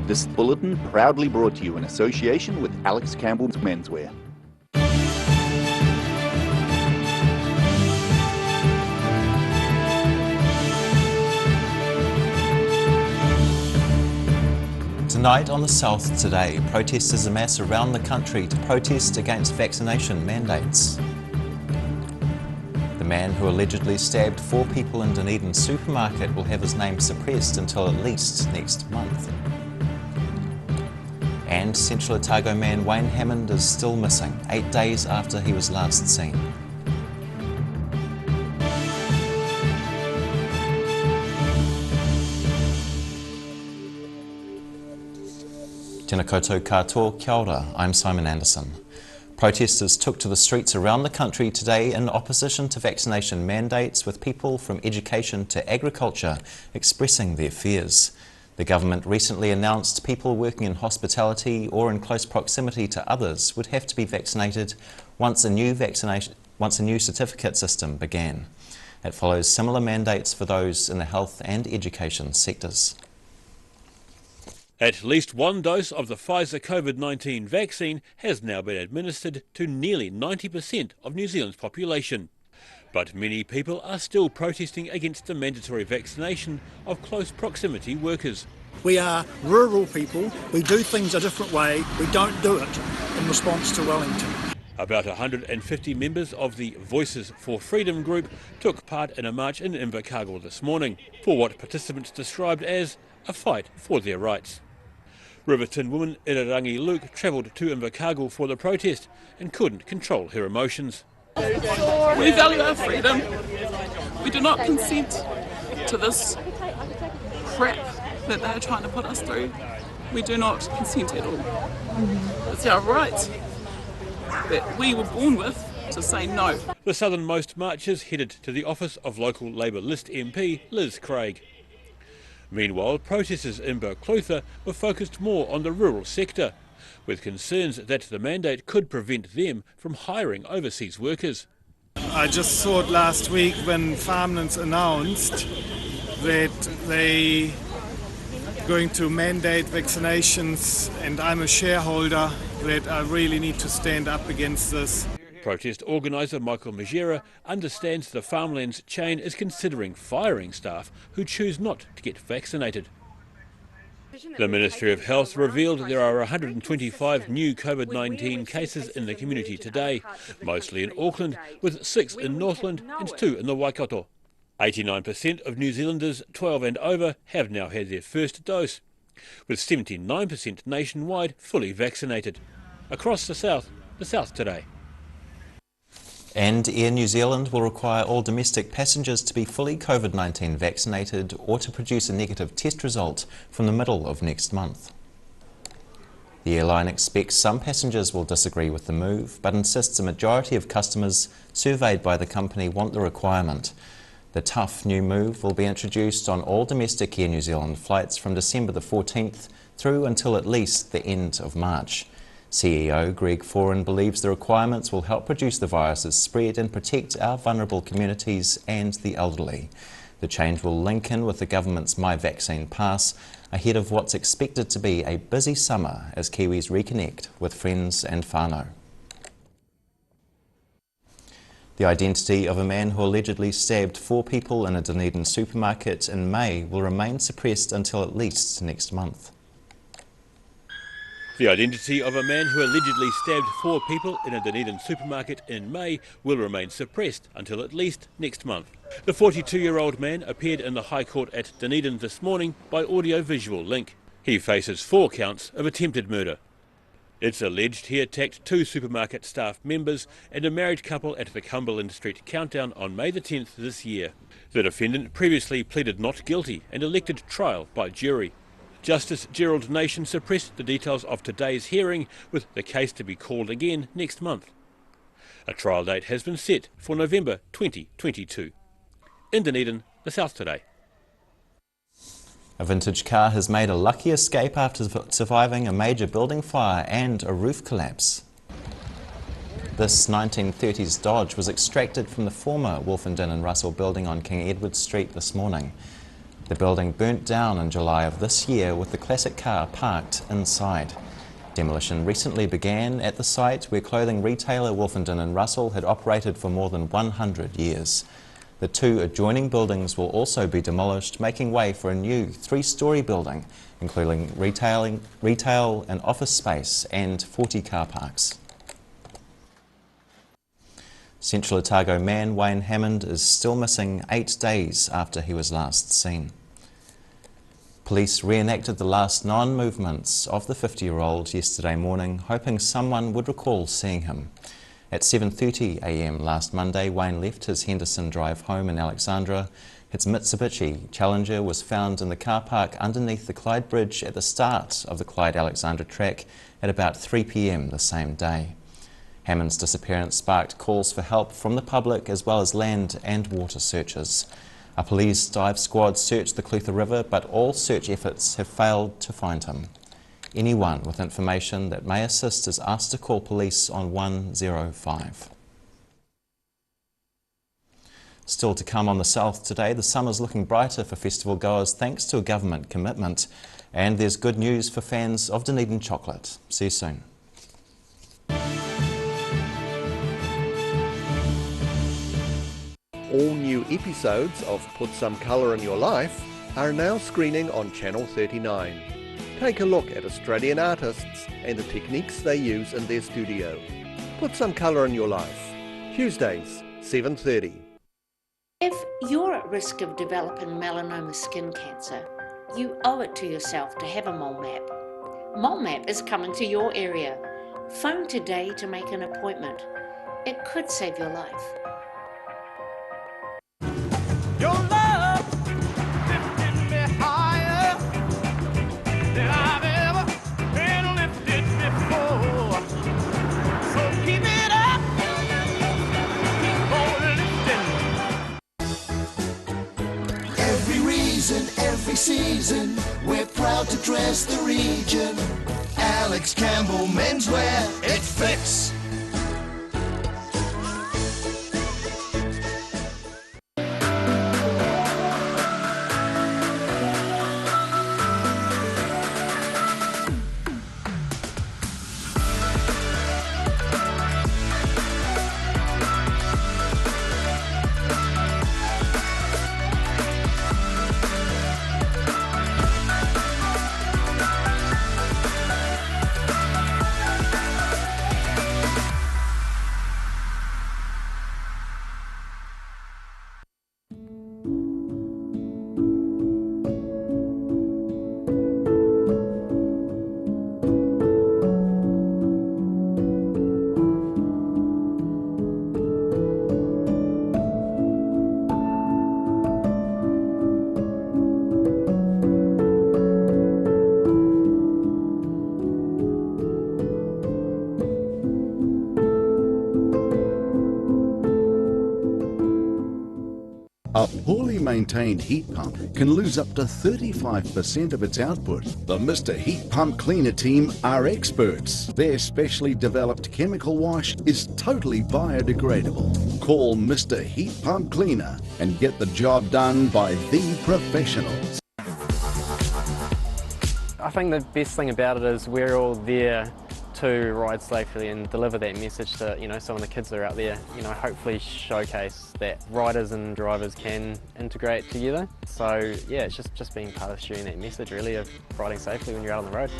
This bulletin proudly brought to you in association with Alex Campbell's Menswear. Tonight on the South Today, protesters amass around the country to protest against vaccination mandates. The man who allegedly stabbed 4 people in Dunedin supermarket will have his name suppressed until at least next month. And Central Otago man Wayne Hammond is still missing, 8 days after he was last seen. Tēnā koutou katoa, kia ora, I'm Simon Anderson. Protesters took to the streets around the country today in opposition to vaccination mandates, with people from education to agriculture expressing their fears. The government recently announced people working in hospitality or in close proximity to others would have to be vaccinated once a new certificate system began. It follows similar mandates for those in the health and education sectors. At least one dose of the Pfizer COVID-19 vaccine has now been administered to nearly 90% of New Zealand's population. But many people are still protesting against the mandatory vaccination of close proximity workers. We are rural people, we do things a different way, we don't do it in response to Wellington. About 150 members of the Voices for Freedom group took part in a march in Invercargill this morning for what participants described as a fight for their rights. Riverton woman Irarangi Luke travelled to Invercargill for the protest and couldn't control her emotions. We value our freedom. We do not consent to this crap that they're trying to put us through. We do not consent at all. It's our right that we were born with to say no. The southernmost marchers headed to the office of local Labour List MP Liz Craig. Meanwhile, protesters in Burclutha were focused more on the rural sector, with concerns that the mandate could prevent them from hiring overseas workers. I just saw it last week when Farmlands announced that they going to mandate vaccinations, and I'm a shareholder, that I really need to stand up against this. Protest organiser Michael Majera understands the Farmlands chain is considering firing staff who choose not to get vaccinated. The Ministry of Health revealed there are 125 new COVID-19 cases in the community today, mostly in Auckland, with 6 in Northland and 2 in the Waikato. 89% of New Zealanders 12 and over have now had their first dose, with 79% nationwide fully vaccinated. Across the South Today. And Air New Zealand will require all domestic passengers to be fully COVID-19 vaccinated or to produce a negative test result from the middle of next month. The airline expects some passengers will disagree with the move, but insists a majority of customers surveyed by the company want the requirement. The tough new move will be introduced on all domestic Air New Zealand flights from December the 14th through until at least the end of March. CEO Greg Foran believes the requirements will help reduce the virus's spread and protect our vulnerable communities and the elderly. The change will link in with the government's My Vaccine Pass ahead of what's expected to be a busy summer as Kiwis reconnect with friends and whānau. The identity of a man who allegedly stabbed 4 people in a Dunedin supermarket in May will remain suppressed until at least next month. The identity of a man who allegedly stabbed 4 people in a Dunedin supermarket in May will remain suppressed until at least next month. The 42-year-old man appeared in the High Court at Dunedin this morning by audio-visual link. He faces 4 counts of attempted murder. It's alleged he attacked 2 supermarket staff members and a married couple at the Cumberland Street Countdown on May the 10th this year. The defendant previously pleaded not guilty and elected trial by jury. Justice Gerald Nation suppressed the details of today's hearing, with the case to be called again next month. A trial date has been set for November 2022. In Dunedin, the South Today. A vintage car has made a lucky escape after surviving a major building fire and a roof collapse. This 1930s Dodge was extracted from the former Wolfenden and Russell building on King Edward Street this morning. The building burnt down in July of this year with the classic car parked inside. Demolition recently began at the site where clothing retailer Wolfenden and Russell had operated for more than 100 years. The two adjoining buildings will also be demolished, making way for a new 3-storey building, including retail and office space and 40 car parks. Central Otago man Wayne Hammond is still missing 8 days after he was last seen. Police reenacted the last non-movements of the 50-year-old yesterday morning, hoping someone would recall seeing him. At 7:30 a.m. last Monday, Wayne left his Henderson Drive home in Alexandra. His Mitsubishi Challenger was found in the car park underneath the Clyde Bridge at the start of the Clyde-Alexandra track at about 3 p.m. the same day. Hammond's disappearance sparked calls for help from the public as well as land and water searches. A police dive squad searched the Clutha River, but all search efforts have failed to find him. Anyone with information that may assist is asked to call police on 105. Still to come on the south today, the summer's looking brighter for festival goers thanks to a government commitment. And there's good news for fans of Dunedin chocolate. See you soon. All new episodes of Put Some Colour in Your Life are now screening on Channel 39. Take a look at Australian artists and the techniques they use in their studio. Put Some Colour in Your Life, Tuesdays, 7:30. If you're at risk of developing melanoma skin cancer, you owe it to yourself to have a mole map. Mole map is coming to your area. Phone today to make an appointment. It could save your life. Your love lifting me higher than I've ever been lifted before. So keep it up, keep on lifting. Every reason, every season, we're proud to dress the region. Alex Campbell Menswear, it fits. A poorly maintained heat pump can lose up to 35% of its output. The Mr. Heat Pump Cleaner team are experts. Their specially developed chemical wash is totally biodegradable. Call Mr. Heat Pump Cleaner and get the job done by the professionals. I think the best thing about it is we're all there to ride safely and deliver that message to, some of the kids that are out there, hopefully showcase that riders and drivers can integrate together. So yeah, it's just being part of sharing that message really of riding safely when you're out on the road.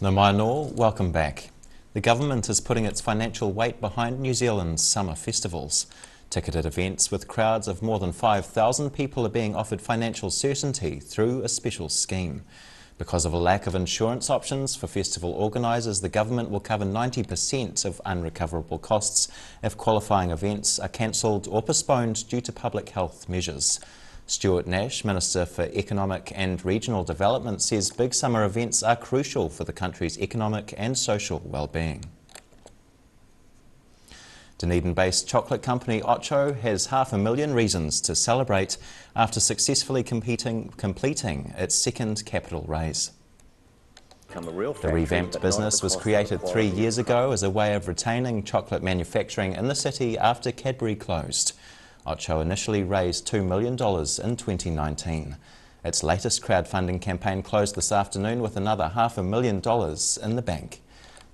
No mai nō, welcome back. The government is putting its financial weight behind New Zealand's summer festivals. Ticketed events with crowds of more than 5,000 people are being offered financial certainty through a special scheme. Because of a lack of insurance options for festival organisers, the government will cover 90% of unrecoverable costs if qualifying events are cancelled or postponed due to public health measures. Stuart Nash, Minister for Economic and Regional Development, says big summer events are crucial for the country's economic and social well-being. Dunedin-based chocolate company Ocho has 500,000 reasons to celebrate after successfully completing its second capital raise. The revamped business was created 3 years ago as a way of retaining chocolate manufacturing in the city after Cadbury closed. Ocho initially raised $2 million in 2019. Its latest crowdfunding campaign closed this afternoon with another $500,000 in the bank.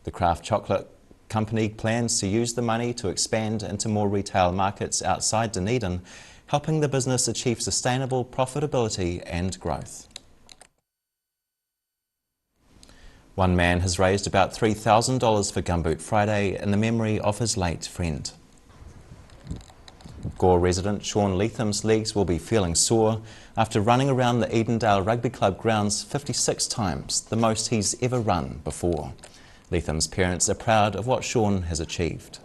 The craft chocolate company plans to use the money to expand into more retail markets outside Dunedin, helping the business achieve sustainable profitability and growth. One man has raised about $3,000 for Gumboot Friday in the memory of his late friend. Gore resident Sean Letham's legs will be feeling sore after running around the Edendale Rugby Club grounds 56 times, the most he's ever run before. Letham's parents are proud of what Sean has achieved.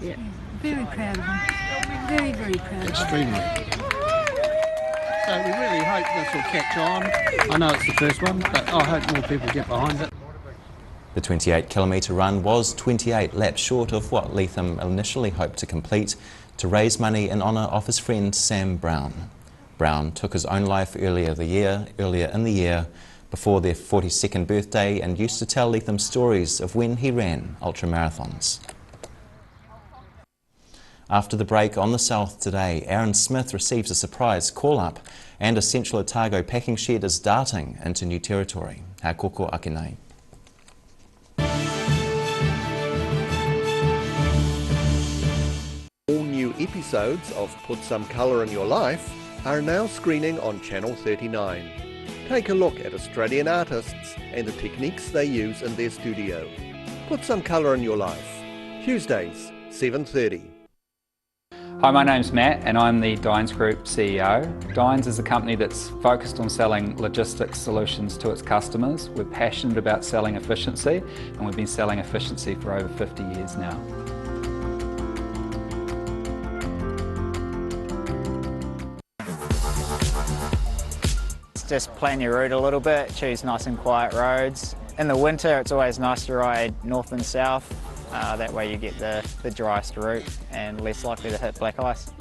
Yeah, very proud of him. Very, very proud of him. Extremely. So we really hope this will catch on. I know it's the first one, but I hope more people get behind it. The 28-kilometre run was 28 laps short of what Letham initially hoped to complete to raise money in honour of his friend Sam Brown. Brown took his own life earlier in the year before their 42nd birthday and used to tell Letham stories of when he ran ultramarathons. After the break on the South today, Aaron Smith receives a surprise call-up and a Central Otago packing shed is darting into new territory. Ha koko ake nei. All new episodes of Put Some Colour in Your Life are now screening on Channel 39. Take a look at Australian artists and the techniques they use in their studio. Put some colour in your life. Tuesdays, 7:30. Hi, my name's Matt and I'm the Dines Group CEO. Dines is a company that's focused on selling logistics solutions to its customers. We're passionate about selling efficiency and we've been selling efficiency for over 50 years now. Just plan your route a little bit, choose nice and quiet roads. In the winter it's always nice to ride north and south, that way you get the driest route and less likely to hit black ice.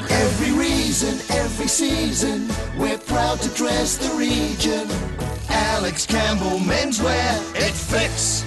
Every reason, every season, we're proud to dress the region. Alex Campbell Menswear, it fits.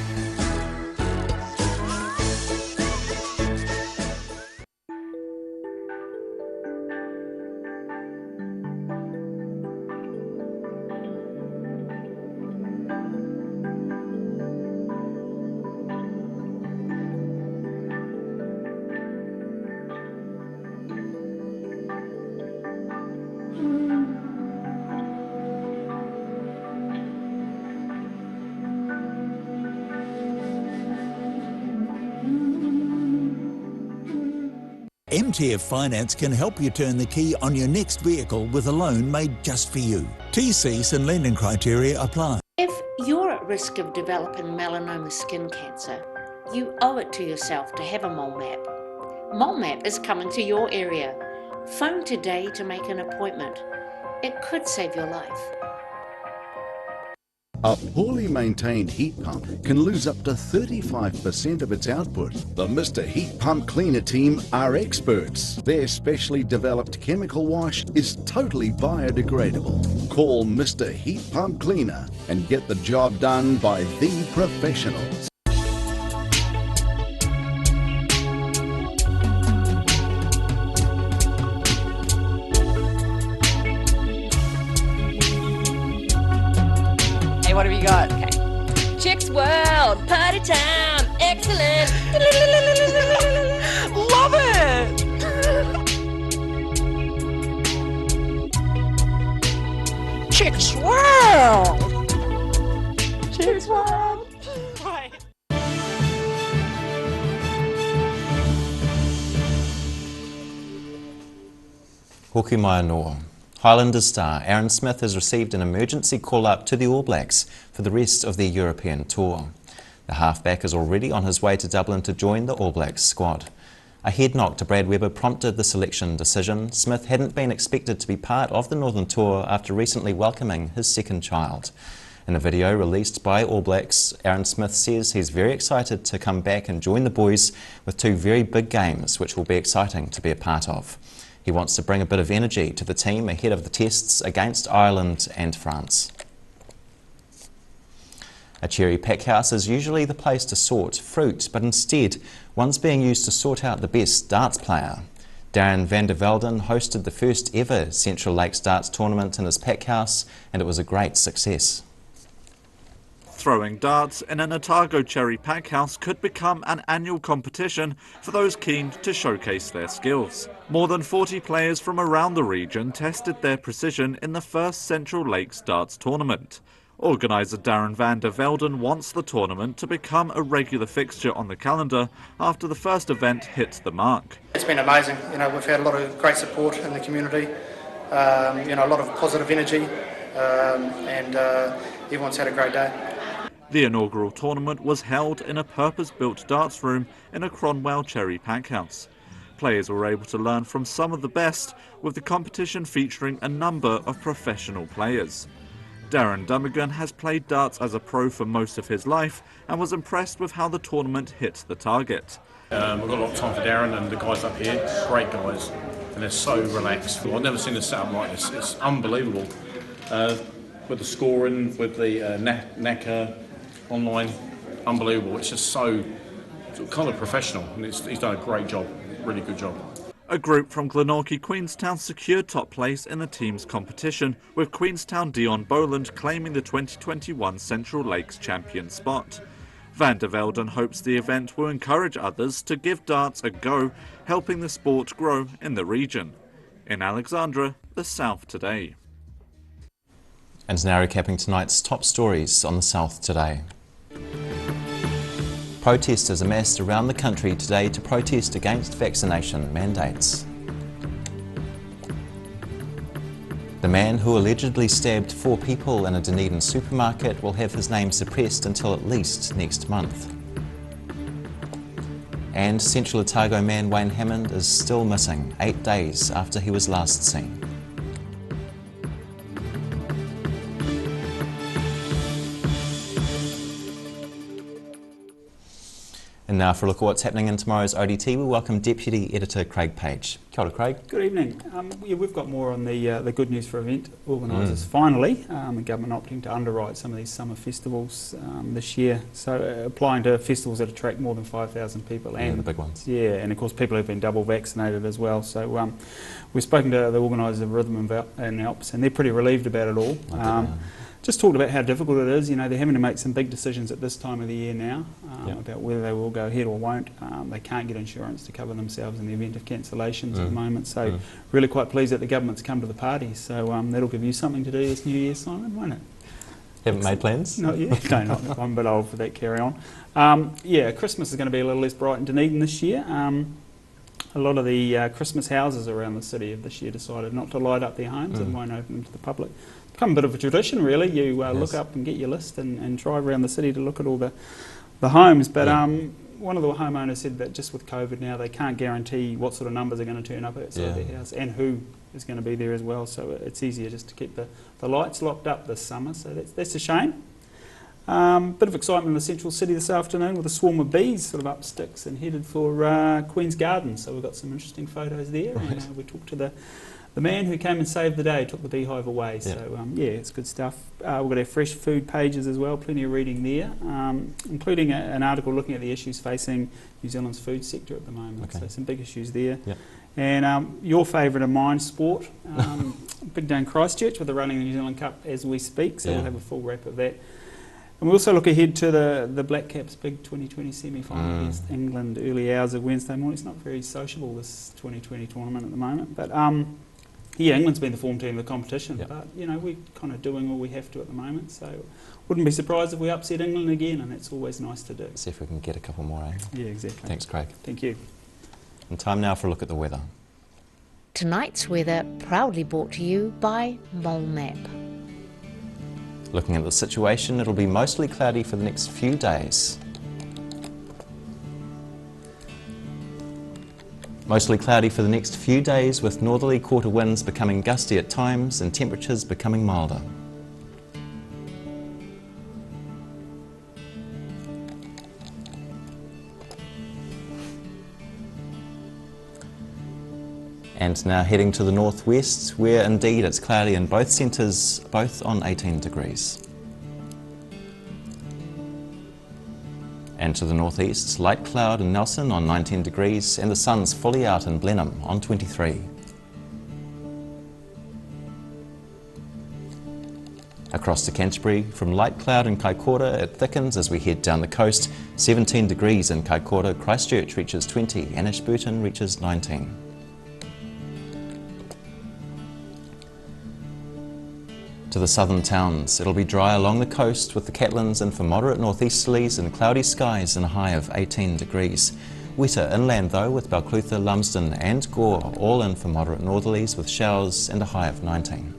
MTF Finance can help you turn the key on your next vehicle with a loan made just for you. TCs and lending criteria apply. If you're at risk of developing melanoma skin cancer, you owe it to yourself to have a mole map. Mole map is coming to your area. Phone today to make an appointment. It could save your life. A poorly maintained heat pump can lose up to 35% of its output. The Mr. Heat Pump Cleaner team are experts. Their specially developed chemical wash is totally biodegradable. Call Mr. Heat Pump Cleaner and get the job done by the professionals. What have you got? Okay. Chicks World, party time, excellent. Love it! Chicks World! Chicks World! Right. Hoki mai noa. Highlanders star Aaron Smith has received an emergency call-up to the All Blacks for the rest of their European tour. The halfback is already on his way to Dublin to join the All Blacks squad. A head knock to Brad Weber prompted the selection decision. Smith hadn't been expected to be part of the Northern Tour after recently welcoming his second child. In a video released by All Blacks, Aaron Smith says he's very excited to come back and join the boys with two very big games which will be exciting to be a part of. He wants to bring a bit of energy to the team ahead of the tests against Ireland and France. A cherry pack house is usually the place to sort fruit, but instead one's being used to sort out the best darts player. Darren van der Velden hosted the first ever Central Lakes darts tournament in his pack house, and it was a great success. Throwing darts in an Otago cherry pack house could become an annual competition for those keen to showcase their skills. More than 40 players from around the region tested their precision in the first Central Lakes darts tournament. Organiser Darren van der Velden wants the tournament to become a regular fixture on the calendar after the first event hit the mark. It's been amazing. You know, we've had a lot of great support in the community, you know, a lot of positive energy, and everyone's had a great day. The inaugural tournament was held in a purpose-built darts room in a Cronwell cherry pack house. Players were able to learn from some of the best, with the competition featuring a number of professional players. Darren Dummigan has played darts as a pro for most of his life and was impressed with how the tournament hit the target. We've got a lot of time for Darren and the guys up here, great guys, and they're so relaxed. I've never seen a setup like this, it's unbelievable. With the scoring, with the NACA online, unbelievable. It's just so kind of professional, and he's done a great job, really good job. A group from Glenorchy Queenstown secured top place in the team's competition, with Queenstown Dion Boland claiming the 2021 Central Lakes champion spot. Van der Velden hopes the event will encourage others to give darts a go, helping the sport grow in the region. In Alexandra, the South Today. And now recapping tonight's top stories on the South Today. Protesters amassed around the country today to protest against vaccination mandates. The man who allegedly stabbed 4 people in a Dunedin supermarket will have his name suppressed until at least next month. And Central Otago man Wayne Hammond is still missing 8 days after he was last seen. And now for a look at what's happening in tomorrow's ODT, we welcome Deputy Editor Craig Page. Kia ora, Craig. Good evening. Yeah, we've got more on the good news for event organisers. Finally, the government opting to underwrite some of these summer festivals this year. So applying to festivals that attract more than 5,000 people. And the big ones. Yeah, and of course people have been double vaccinated as well. So we've spoken to the organisers of Rhythm and Alps, and they're pretty relieved about it all. Just talked about how difficult it is. You know, they're having to make some big decisions at this time of the year now about whether they will go ahead or won't. They can't get insurance to cover themselves in the event of cancellations at the moment. So really quite pleased that the government's come to the party. So that'll give you something to do this New Year, Simon, won't it? Haven't made plans? Not yet. No, not. I'm a bit old for that. Carry on. Yeah, Christmas is going to be a little less bright in Dunedin this year. A lot of the Christmas houses around the city have this year decided not to light up their homes and won't open them to the public. Become a bit of a tradition, really. You look up and get your list and drive around the city to look at all the homes. But one of the homeowners said that just with COVID now, they can't guarantee what sort of numbers are going to turn up outside their house and who is going to be there as well. So it's easier just to keep the lights locked up this summer. So that's a shame. Bit of excitement in the central city this afternoon with a swarm of bees sort of up sticks and headed for Queen's Gardens. So we've got some interesting photos there. Right. And we talked to the man who came and saved the day, took the beehive away. So yeah, it's good stuff. We've got our fresh food pages as well, plenty of reading there, including an article looking at the issues facing New Zealand's food sector at the moment. So some big issues there. And your favourite of mine, sport. Big day in Christchurch with the running of the New Zealand Cup as we speak, so we'll have a full wrap of that. And we also look ahead to the Black Caps big 2020 semi-final against England, early hours of Wednesday morning. It's not very sociable, this 2020 tournament at the moment. But yeah, England's been the form team of the competition. Yep. But, you know, we're kind of doing all we have to at the moment. So wouldn't be surprised if we upset England again, and that's always nice to do. See if we can get a couple more, eh? Yeah, exactly. Thanks, Craig. Thank you. And time now for a look at the weather. Tonight's weather proudly brought to you by Mole Map. Looking at the situation, it'll be mostly cloudy for the next few days. Mostly cloudy for the next few days, with northerly quarter winds becoming gusty at times and temperatures becoming milder. And now heading to the northwest, where indeed it's cloudy in both centres, both on 18 degrees. And to the northeast, light cloud in Nelson on 19 degrees, and the sun's fully out in Blenheim on 23. Across to Canterbury, from light cloud in Kaikoura, it thickens as we head down the coast. 17 degrees in Kaikoura, Christchurch reaches 20, and Ashburton reaches 19. To the southern towns, it'll be dry along the coast with the Catlins in for moderate northeasterlies and cloudy skies and a high of 18 degrees. Wetter inland though, with Balclutha, Lumsden and Gore all in for moderate northerlies with showers and a high of 19.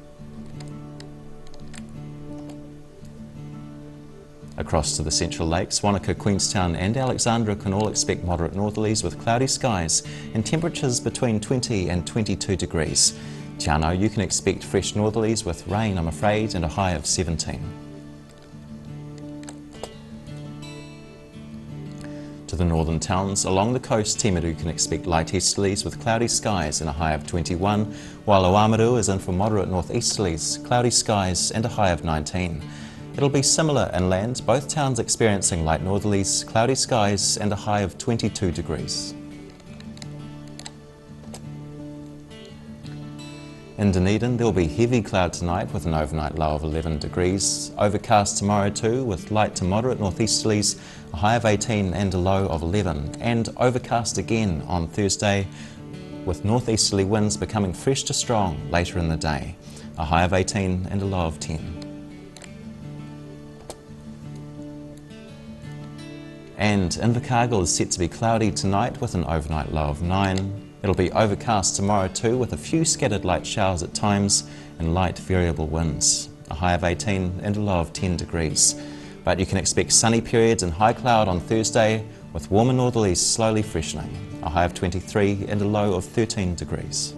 Across to the Central Lakes, Wanaka, Queenstown and Alexandra can all expect moderate northerlies with cloudy skies and temperatures between 20 and 22 degrees. Te Anau, you can expect fresh northerlies with rain, I'm afraid, and a high of 17. To the northern towns, along the coast, Timaru can expect light easterlies with cloudy skies and a high of 21, while Oamaru is in for moderate northeasterlies, cloudy skies and a high of 19. It'll be similar inland, both towns experiencing light northerlies, cloudy skies and a high of 22 degrees. In Dunedin, there will be heavy cloud tonight with an overnight low of 11 degrees. Overcast tomorrow too, with light to moderate northeasterlies, a high of 18 and a low of 11. And overcast again on Thursday, with northeasterly winds becoming fresh to strong later in the day, a high of 18 and a low of 10. And Invercargill is set to be cloudy tonight with an overnight low of 9. It'll be overcast tomorrow too, with a few scattered light showers at times and light variable winds, a high of 18 and a low of 10 degrees. But you can expect sunny periods and high cloud on Thursday, with warmer northerlies slowly freshening, a high of 23 and a low of 13 degrees.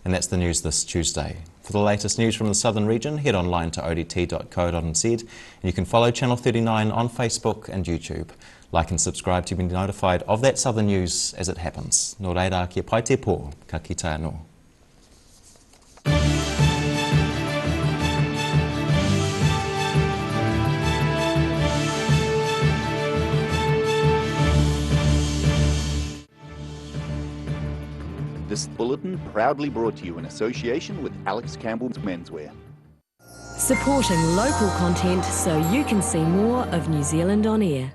And that's the news this Tuesday. For the latest news from the southern region, head online to odt.co.nz, and you can follow Channel 39 on Facebook and YouTube. Like and subscribe to be notified of that southern news as it happens. Nō reira, kia pai te pō, ka kite anō. This bulletin proudly brought to you in association with Alex Campbell's Menswear. Supporting local content so you can see more of New Zealand on air.